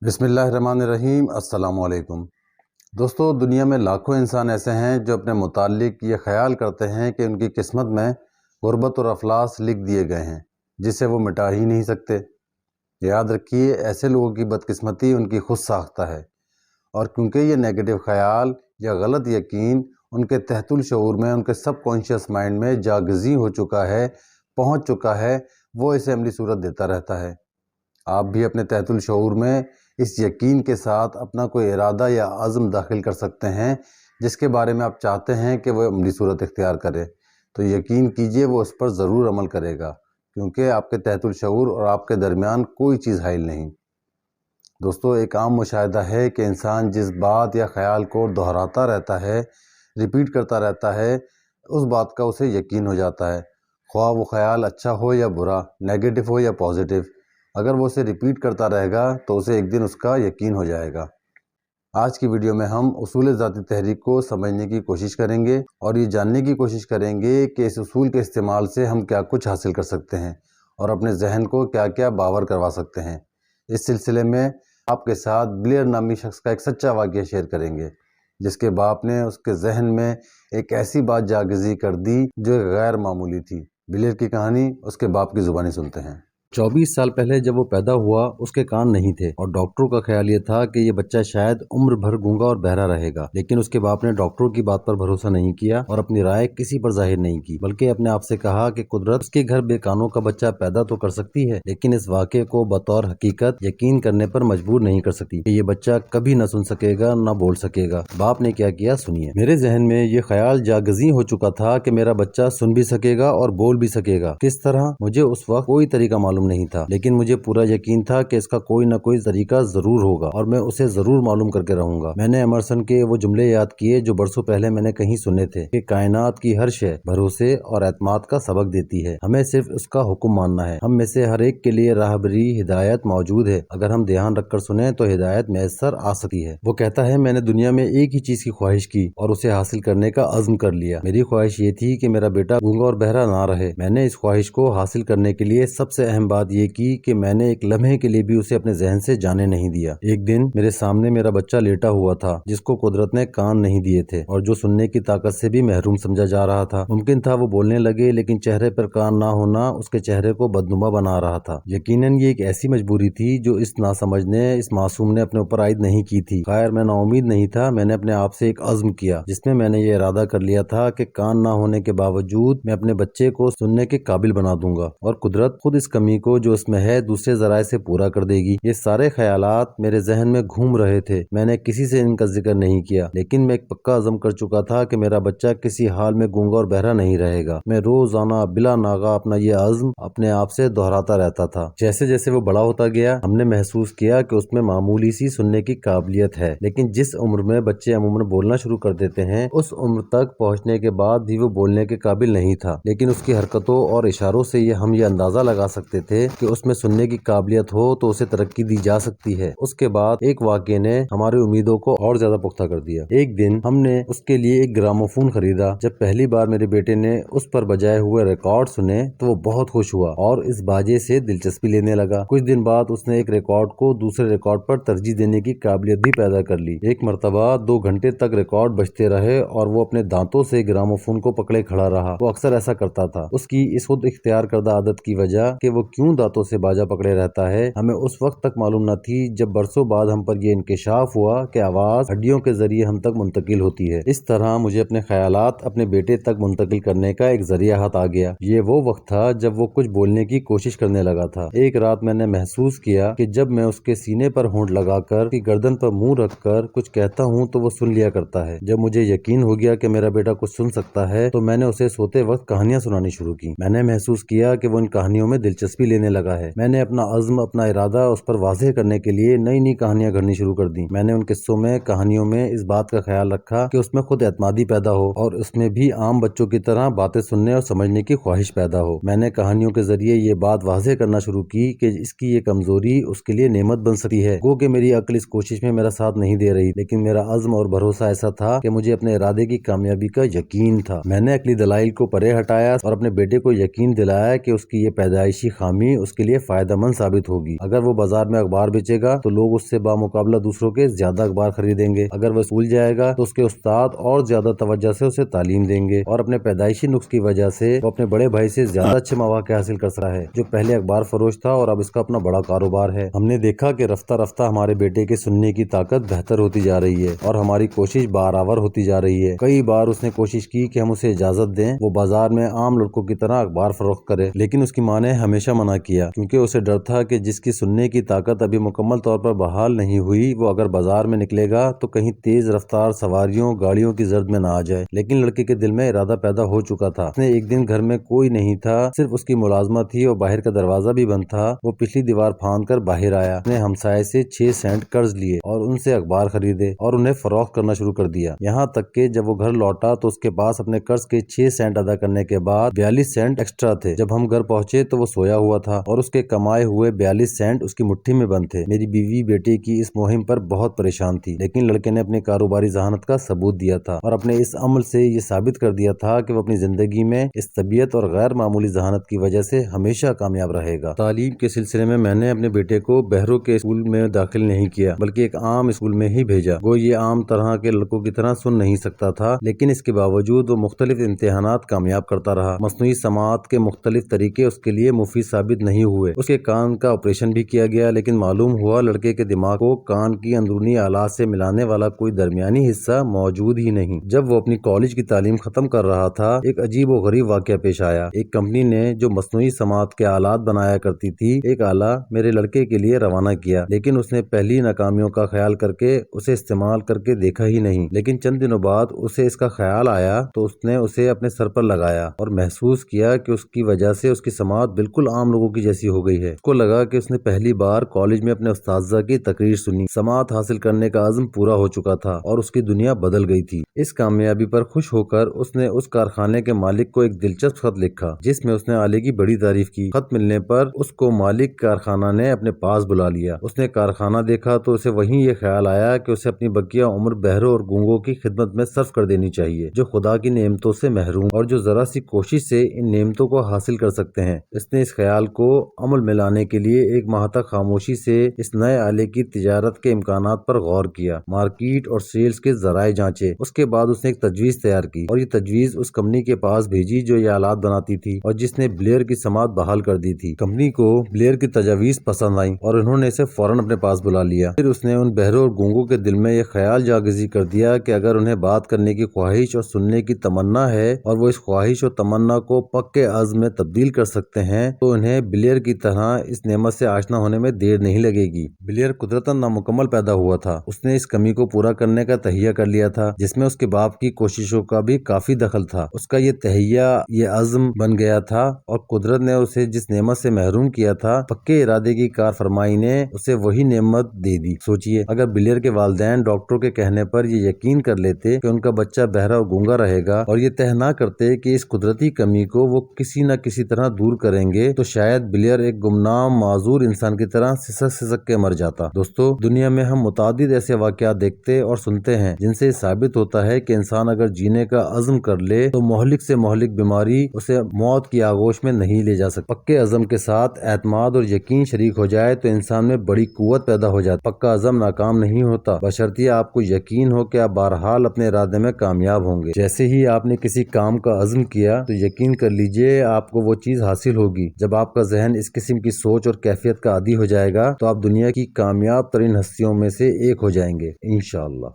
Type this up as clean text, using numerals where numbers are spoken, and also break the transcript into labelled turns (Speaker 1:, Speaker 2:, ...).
Speaker 1: بسم اللہ الرحمن الرحیم۔ السلام علیکم دوستو، دنیا میں لاکھوں انسان ایسے ہیں جو اپنے متعلق یہ خیال کرتے ہیں کہ ان کی قسمت میں غربت اور افلاس لکھ دیے گئے ہیں جسے وہ مٹا ہی نہیں سکتے۔ یاد رکھیے، ایسے لوگوں کی بدقسمتی ان کی خود ساختہ ہے، اور کیونکہ یہ نیگیٹو خیال یا غلط یقین ان کے تحت الشعور میں، ان کے سب کانشیس مائنڈ میں جاگزی ہو چکا ہے، پہنچ چکا ہے، وہ اسے عملی صورت دیتا رہتا ہے۔ آپ بھی اپنے تحت الشعور میں اس یقین کے ساتھ اپنا کوئی ارادہ یا عزم داخل کر سکتے ہیں جس کے بارے میں آپ چاہتے ہیں کہ وہ عملی صورت اختیار کرے، تو یقین کیجئے وہ اس پر ضرور عمل کرے گا، کیونکہ آپ کے تحت الشعور اور آپ کے درمیان کوئی چیز حائل نہیں۔ دوستو، ایک عام مشاہدہ ہے کہ انسان جس بات یا خیال کو دہراتا رہتا ہے، ریپیٹ کرتا رہتا ہے، اس بات کا اسے یقین ہو جاتا ہے، خواہ وہ خیال اچھا ہو یا برا، نیگیٹو ہو یا پازیٹیو۔ اگر وہ اسے ریپیٹ کرتا رہے گا تو اسے ایک دن اس کا یقین ہو جائے گا۔ آج کی ویڈیو میں ہم اصول ذاتی تحریک کو سمجھنے کی کوشش کریں گے اور یہ جاننے کی کوشش کریں گے کہ اس اصول کے استعمال سے ہم کیا کچھ حاصل کر سکتے ہیں اور اپنے ذہن کو کیا کیا باور کروا سکتے ہیں۔ اس سلسلے میں آپ کے ساتھ بلیر نامی شخص کا ایک سچا واقعہ شیئر کریں گے، جس کے باپ نے اس کے ذہن میں ایک ایسی بات جاگزی کر دی جو غیر معمولی تھی۔ بلیر کی کہانی اس کے باپ کی زبانی سنتے ہیں۔
Speaker 2: 24 سال پہلے جب وہ پیدا ہوا، اس کے کان نہیں تھے اور ڈاکٹروں کا خیال یہ تھا کہ یہ بچہ شاید عمر بھر گونگا اور بہرا رہے گا، لیکن اس کے باپ نے ڈاکٹروں کی بات پر بھروسہ نہیں کیا اور اپنی رائے کسی پر ظاہر نہیں کی، بلکہ اپنے آپ سے کہا کہ قدرت اس کے گھر بے کانوں کا بچہ پیدا تو کر سکتی ہے، لیکن اس واقعے کو بطور حقیقت یقین کرنے پر مجبور نہیں کر سکتی کہ یہ بچہ کبھی نہ سن سکے گا نہ بول سکے گا۔ باپ نے کیا کیا، سنیے۔ میرے ذہن میں یہ خیال جاگزی ہو چکا تھا کہ میرا بچہ سن بھی سکے گا اور بول بھی سکے گا۔ کس طرح؟ مجھے اس وقت کوئی طریقہ معلوم نہیں تھا، لیکن مجھے پورا یقین تھا کہ اس کا کوئی نہ کوئی طریقہ ضرور ہوگا اور میں اسے ضرور معلوم کر کے رہوں گا۔ میں نے ایمرسن کے وہ جملے یاد کیے جو برسوں پہلے میں نے کہیں سنے تھے کہ کائنات کی ہر شے بھروسے اور اعتماد کا سبق دیتی ہے، ہمیں صرف اس کا حکم ماننا ہے۔ ہم میں سے ہر ایک کے لیے راہبری، ہدایت موجود ہے، اگر ہم دھیان رکھ کر سنیں تو ہدایت میسر آ سکتی ہے۔ وہ کہتا ہے، میں نے دنیا میں ایک ہی چیز کی خواہش کی اور اسے حاصل کرنے کا عزم کر لیا۔ میری خواہش یہ تھی کہ میرا بیٹا گونگا اور بہرا نہ رہے۔ میں نے اس خواہش کو حاصل کرنے کے لیے سب سے اہم بات یہ کی کہ میں نے ایک لمحے کے لیے بھی اسے اپنے ذہن سے جانے نہیں دیا۔ ایک دن میرے سامنے میرا بچہ لیٹا ہوا تھا جس کو قدرت نے کان نہیں دیے تھے اور جو سننے کی طاقت سے بھی محروم سمجھا جا رہا تھا۔ ممکن تھا وہ بولنے لگے، لیکن چہرے پر کان نہ ہونا اس کے چہرے کو بدنما بنا رہا تھا۔ یقیناً یہ ایک ایسی مجبوری تھی جو اس ناسمجھ نے، اس معصوم نے اپنے اوپر عائد نہیں کی تھی۔ خیر، میں نا امید نہیں تھا۔ میں نے اپنے آپ سے ایک عزم کیا جس میں نے یہ ارادہ کر لیا تھا کہ کان نہ ہونے کے باوجود میں اپنے بچے کو سننے کے قابل بنا دوں گا اور قدرت خود اس کمی کو جو اس میں ہے دوسرے ذرائع سے پورا کر دے گی۔ یہ سارے خیالات میرے ذہن میں گھوم رہے تھے۔ میں نے کسی سے ان کا ذکر نہیں کیا، لیکن میں ایک پکا عزم کر چکا تھا کہ میرا بچہ کسی حال میں گونگا اور بہرا نہیں رہے گا۔ میں روزانہ بلا ناغہ اپنا یہ عزم اپنے آپ سے دہراتا رہتا تھا۔ جیسے جیسے وہ بڑا ہوتا گیا، ہم نے محسوس کیا کہ اس میں معمولی سی سننے کی قابلیت ہے، لیکن جس عمر میں بچے عموماً بولنا شروع کر دیتے ہیں، اس عمر تک پہنچنے کے بعد بھی وہ بولنے کے قابل نہیں تھا، لیکن اس کی حرکتوں اور اشاروں سے ہم یہ اندازہ لگا سکتے تھے کہ اس میں سننے کی قابلیت ہو تو اسے ترقی دی جا سکتی ہے۔ اس کے بعد ایک واقعے نے ہماری امیدوں کو اور زیادہ پختہ کر دیا۔ ایک دن ہم نے اس کے لیے ایک گراموفون خریدا۔ جب پہلی بار میرے بیٹے نے اس پر بجائے ہوئے ریکارڈ سنے تو وہ بہت خوش ہوا اور اس باجے سے دلچسپی لینے لگا۔ کچھ دن بعد اس نے ایک ریکارڈ کو دوسرے ریکارڈ پر ترجیح دینے کی قابلیت بھی پیدا کر لی۔ ایک مرتبہ 2 گھنٹے تک ریکارڈ بجتے رہے اور وہ اپنے دانتوں سے گراموفون کو پکڑے کھڑا رہا۔ وہ اکثر ایسا کرتا تھا۔ اس کی اس خود اختیار کردہ عادت کی وجہ کہ وہ کیوں دانتوں سے باجا پکڑے رہتا ہے، ہمیں اس وقت تک معلوم نہ تھی جب برسوں بعد ہم پر یہ انکشاف ہوا کہ آواز ہڈیوں کے ذریعے ہم تک منتقل ہوتی ہے۔ اس طرح مجھے اپنے خیالات اپنے بیٹے تک منتقل کرنے کا ایک ذریعہ ہاتھ آ گیا۔ یہ وہ وقت تھا جب وہ کچھ بولنے کی کوشش کرنے لگا تھا۔ ایک رات میں نے محسوس کیا کہ جب میں اس کے سینے پر ہونٹ لگا کر، اس کی گردن پر منہ رکھ کر کچھ کہتا ہوں تو وہ سن لیا کرتا ہے۔ جب مجھے یقین ہو گیا کہ میرا بیٹا کچھ سن سکتا ہے تو میں نے اسے سوتے وقت کہانیاں سنانی شروع کی۔ میں نے محسوس کیا کہ وہ ان کہانیوں میں دلچسپی لینے لگا ہے۔ میں نے اپنا عزم، اپنا ارادہ اس پر واضح کرنے کے لیے نئی نئی کہانیاں گھڑنی شروع کر دی۔ میں نے ان قصوں میں، کہانیوں میں اس بات کا خیال رکھا کہ اس میں خود اعتمادی پیدا ہو اور اس میں بھی عام بچوں کی طرح باتیں سننے اور سمجھنے کی خواہش پیدا ہو۔ میں نے کہانیوں کے ذریعے یہ بات واضح کرنا شروع کی کہ اس کی یہ کمزوری اس کے لیے نعمت بن سکتی ہے۔ گو کہ میری عقل اس کوشش میں میرا ساتھ نہیں دے رہی، لیکن میرا عزم اور بھروسہ ایسا تھا کہ مجھے اپنے ارادے کی کامیابی کا یقین تھا۔ میں نے عقلی دلائل کو پرے ہٹایا اور اپنے بیٹے کو یقین دلایا کہ اس کی یہ پیدائشی خامی کمی اس کے لیے فائدہ مند ثابت ہوگی۔ اگر وہ بازار میں اخبار بیچے گا تو لوگ اس سے بامقابلہ دوسروں کے زیادہ اخبار خریدیں گے۔ اگر وہ اسکول جائے گا تو اس کے استاد اور زیادہ توجہ سے اسے تعلیم دیں گے، اور اپنے پیدائشی نقص کی وجہ سے وہ اپنے بڑے بھائی سے زیادہ اچھے مواقع حاصل کر سکتا ہے، جو پہلے اخبار فروش تھا اور اب اس کا اپنا بڑا کاروبار ہے۔ ہم نے دیکھا کہ رفتہ رفتہ ہمارے بیٹے کے سننے کی طاقت بہتر ہوتی جا رہی ہے اور ہماری کوشش بارآور ہوتی جا رہی ہے۔ کئی بار اس نے کوشش کی کہ ہم اسے اجازت دیں وہ بازار میں عام لڑکوں کی طرح اخبار فروخت کرے، لیکن اس کی ماں نے ہمیشہ منع کیا، کیونکہ اسے ڈر تھا کہ جس کی سننے کی طاقت ابھی مکمل طور پر بحال نہیں ہوئی وہ اگر بازار میں نکلے گا تو کہیں تیز رفتار سواریوں گاڑیوں کی زرد میں نہ آ جائے۔ لیکن لڑکے کے دل میں ارادہ پیدا ہو چکا تھا۔ اس نے ایک دن گھر میں کوئی نہیں تھا، صرف اس کی ملازمت تھی اور باہر کا دروازہ بھی بند تھا۔ وہ پچھلی دیوار پھاند کر باہر آیا، اس نے ہمسائے سے 6 سینٹ قرض لیے اور ان سے اخبار خریدے اور انہیں فروخت کرنا شروع کر دیا، یہاں تک کہ جب وہ گھر لوٹا تو اس کے پاس اپنے قرض کے 6 سینٹ ادا کرنے کے بعد 42 سینٹ ایکسٹرا تھے۔ جب ہم گھر پہنچے تو وہ سویا ہوا تھا اور اس کے کمائے ہوئے 42 سینٹ اس کی مٹھی میں بند تھے۔ میری بیوی بیٹے کی اس مہم پر بہت پریشان تھی، لیکن لڑکے نے اپنی کاروباری ذہانت کا ثبوت دیا تھا اور اپنے اس عمل سے یہ ثابت کر دیا تھا کہ وہ اپنی زندگی میں اس طبیعت اور غیر معمولی ذہانت کی وجہ سے ہمیشہ کامیاب رہے گا۔ تعلیم کے سلسلے میں نے اپنے بیٹے کو بہروں کے اسکول میں داخل نہیں کیا، بلکہ ایک عام اسکول میں ہی بھیجا۔ وہ یہ عام طرح کے لڑکوں کی طرح سن نہیں سکتا تھا، لیکن اس کے باوجود وہ مختلف امتحانات کامیاب کرتا رہا۔ مصنوعی سماعت کے مختلف طریقے اس کے لیے مفید ثابت نہیں ہوئے۔ اس کے کان کا آپریشن بھی کیا گیا، لیکن معلوم ہوا لڑکے کے دماغ کو کان کی اندرونی آلات سے ملانے والا کوئی درمیانی حصہ موجود ہی نہیں۔ جب وہ اپنی کالج کی تعلیم ختم کر رہا تھا، ایک عجیب و غریب واقعہ پیش آیا۔ ایک کمپنی نے جو مصنوعی سماعت کے آلات بنایا کرتی تھی، ایک آلہ میرے لڑکے کے لیے روانہ کیا، لیکن اس نے پہلی ناکامیوں کا خیال کر کے اسے استعمال کر کے دیکھا ہی نہیں۔ لیکن چند دنوں بعد اسے اس کا خیال آیا تو اس نے اسے اپنے سر پر لگایا اور محسوس کیا کہ اس کی وجہ سے اس کی سماعت بالکل عام لوگوں کی جیسی ہو گئی ہے۔ اس کو لگا کہ اس نے پہلی بار کالج میں اپنے اساتذہ کی تقریر سنی، سماعت حاصل کرنے کا عزم پورا ہو چکا تھا اور اس کی دنیا بدل گئی تھی۔ اس کامیابی پر خوش ہو کر اس نے اس کارخانے کے مالک کو ایک دلچسپ خط لکھا جس میں اس نے آلے کی بڑی تعریف کی۔ خط ملنے پر اس کو مالک کارخانہ نے اپنے پاس بلا لیا۔ اس نے کارخانہ دیکھا تو اسے وہیں یہ خیال آیا کہ اسے اپنی بقیہ عمر بہروں اور گونگوں کی خدمت میں صرف کر دینی چاہیے، جو خدا کی نعمتوں سے محروم اور جو ذرا سی کوشش سے ان نعمتوں کو حاصل کر سکتے ہیں۔ اس نے اس خیال کو عمل میں لانے کے لیے ایک ماہ تک خاموشی سے اس نئے آلے کی تجارت کے امکانات پر غور کیا، مارکیٹ اور سیلز کے ذرائع جانچے۔ اس کے بعد اس نے ایک تجویز تیار کی اور یہ تجویز اس کمپنی کے پاس بھیجی جو یہ آلات بناتی تھی اور جس نے بلیئر کی سماعت بحال کر دی تھی۔ کمپنی کو بلیئر کی تجاویز پسند آئیں اور انہوں نے اسے فوراً اپنے پاس بلا لیا۔ پھر اس نے ان بہروں اور گونگوں کے دل میں یہ خیال جاگزی کر دیا کہ اگر انہیں بات کرنے کی خواہش اور سننے کی تمنا ہے اور وہ اس خواہش اور تمنا کو پکے عزم میں تبدیل کر سکتے ہیں تو انہیں بلیئر کی طرح اس نعمت سے آشنا ہونے میں دیر نہیں لگے گی۔ بلیئر قدرتاً نامکمل پیدا ہوا تھا، اس نے اس کمی کو پورا کرنے کا تہیہ کر لیا تھا جس میں اس کے باپ کی کوششوں کا بھی کافی دخل تھا۔ اس کا یہ تہیہ یہ عزم بن گیا تھا اور قدرت نے اسے جس نعمت سے محروم کیا تھا، پکے ارادے کی کار فرمائی نے اسے وہی نعمت دے دی۔ سوچئے اگر بلیئر کے والدین ڈاکٹروں کے کہنے پر یہ یقین کر لیتے کہ ان کا بچہ بہرا اور گونگا رہے گا اور یہ طے نہ کرتے کہ اس قدرتی کمی کو وہ کسی نہ کسی طرح دور کریں گے تو شاید بلیئر ایک گمنام معذور انسان کی طرح سسک سسک کے مر جاتا۔ دوستو، دنیا میں ہم متعدد ایسے واقعات دیکھتے اور سنتے ہیں جن سے ثابت ہوتا ہے کہ انسان اگر جینے کا عزم کر لے تو مہلک سے مہلک بیماری اسے موت کی آغوش میں نہیں لے جا سکتی۔ پکے عزم کے ساتھ اعتماد اور یقین شریک ہو جائے تو انسان میں بڑی قوت پیدا ہو جاتی۔ پکا عزم ناکام نہیں ہوتا بشرطیہ آپ کو یقین ہو کہ آپ بہرحال اپنے ارادے میں کامیاب ہوں گے۔ جیسے ہی آپ نے کسی کام کا عزم کیا تو یقین کر لیجئے آپ کو وہ چیز حاصل ہوگی۔ جب آپ کا ذہن اس قسم کی سوچ اور کیفیت کا عادی ہو جائے گا تو آپ دنیا کی کامیاب ترین ہستیوں میں سے ایک ہو جائیں گے انشاءاللہ۔